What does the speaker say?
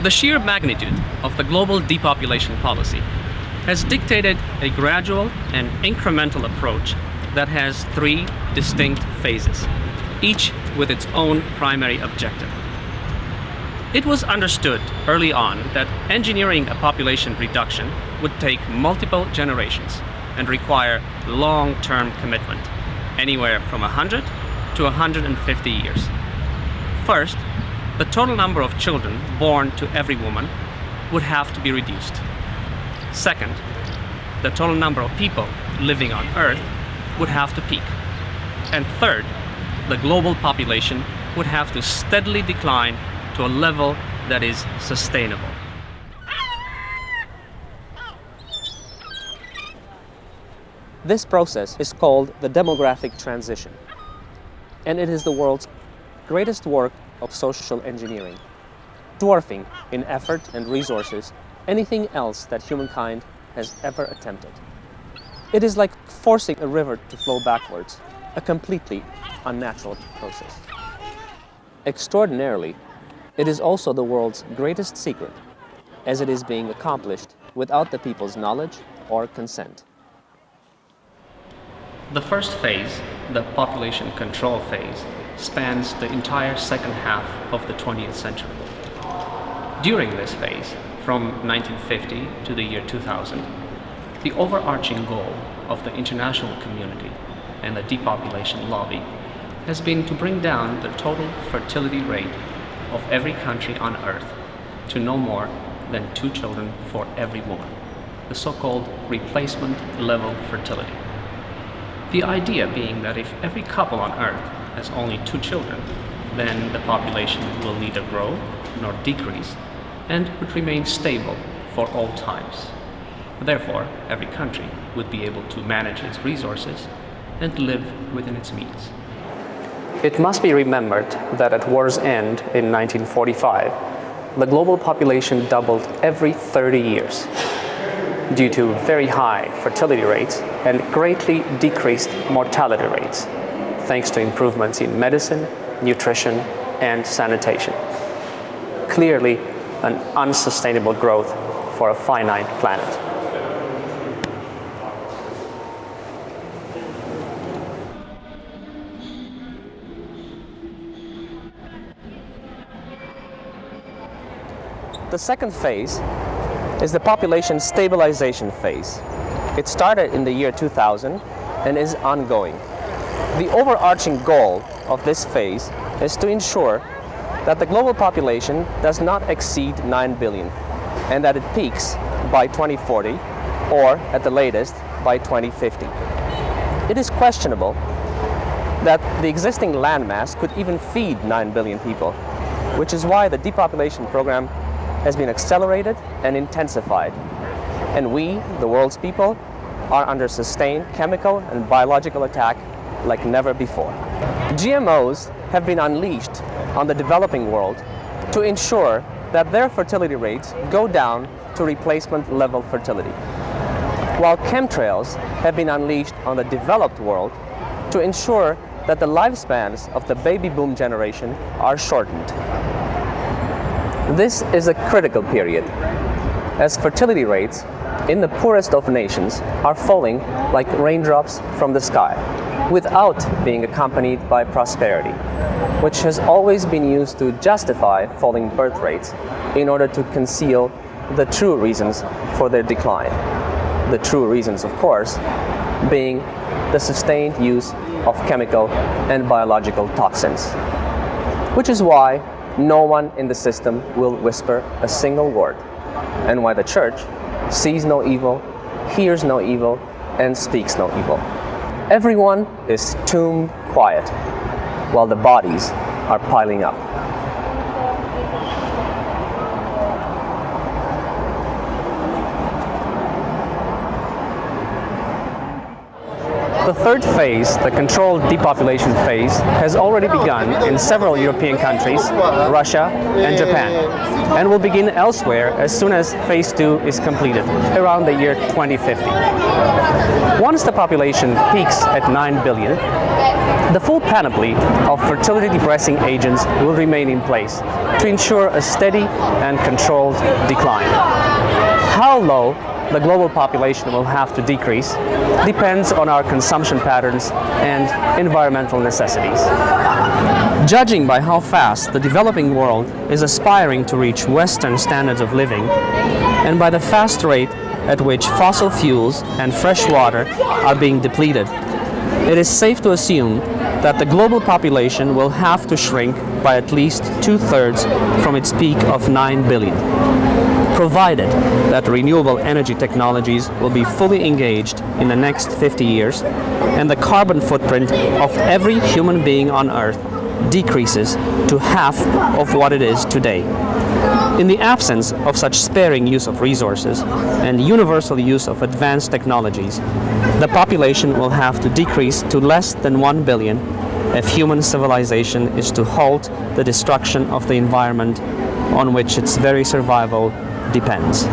The sheer magnitude of the global depopulation policy has dictated a gradual and incremental approach that has three distinct phases, each with its own primary objective. It was understood early on that engineering a population reduction would take multiple generations and require long-term commitment, anywhere from 100 to 150 years. First, the total number of children born to every woman would have to be reduced. Second, the total number of people living on Earth would have to peak. And third, the global population would have to steadily decline to a level that is sustainable. This process is called the demographic transition, and it is the world's greatest work of social engineering, dwarfing in effort and resources anything else that humankind has ever attempted. It is like forcing a river to flow backwards, a completely unnatural process. Extraordinarily, it is also the world's greatest secret, as it is being accomplished without the people's knowledge or consent. The first phase, the population control phase, spans the entire second half of the 20th century. During this phase, from 1950 to the year 2000, the overarching goal of the international community and the depopulation lobby has been to bring down the total fertility rate of every country on Earth to no more than 2 children for every woman, the so-called replacement level fertility. The idea being that if every couple on Earth has only 2 children, then the population will neither grow nor decrease and would remain stable for all times. Therefore, every country would be able to manage its resources and live within its means. It must be remembered that at war's end in 1945, the global population doubled every 30 years due to very high fertility rates and greatly decreased mortality rates, thanks to improvements in medicine, nutrition, and sanitation. Clearly, an unsustainable growth for a finite planet. The second phase is the population stabilization phase. It started in the year 2000 and is ongoing. The overarching goal of this phase is to ensure that the global population does not exceed 9 billion and that it peaks by 2040 or at the latest by 2050. It is questionable that the existing landmass could even feed 9 billion people, which is why the depopulation program has been accelerated and intensified. And we, the world's people, are under sustained chemical and biological attack like never before. GMOs have been unleashed on the developing world to ensure that their fertility rates go down to replacement level fertility, while chemtrails have been unleashed on the developed world to ensure that the lifespans of the baby boom generation are shortened. This is a critical period, as fertility rates in the poorest of nations are falling like raindrops from the sky, without being accompanied by prosperity, which has always been used to justify falling birth rates in order to conceal the true reasons for their decline. The true reasons, of course, being the sustained use of chemical and biological toxins, which is why no one in the system will whisper a single word, and why the church sees no evil, hears no evil, and speaks no evil. Everyone is tomb quiet, while the bodies are piling up. The third phase, the controlled depopulation phase, has already begun in several European countries, Russia and Japan, and will begin elsewhere as soon as phase 2 is completed, around the year 2050. Once the population peaks at 9 billion, the full panoply of fertility-depressing agents will remain in place to ensure a steady and controlled decline. How low the global population will have to decrease depends on our consumption patterns and environmental necessities. Judging by how fast the developing world is aspiring to reach Western standards of living, and by the fast rate at which fossil fuels and fresh water are being depleted, it is safe to assume that the global population will have to shrink by at least 2/3 from its peak of 9 billion, provided that renewable energy technologies will be fully engaged in the next 50 years and the carbon footprint of every human being on Earth decreases to half of what it is today. In the absence of such sparing use of resources and universal use of advanced technologies, the population will have to decrease to less than 1 billion if human civilization is to halt the destruction of the environment on which its very survival depends.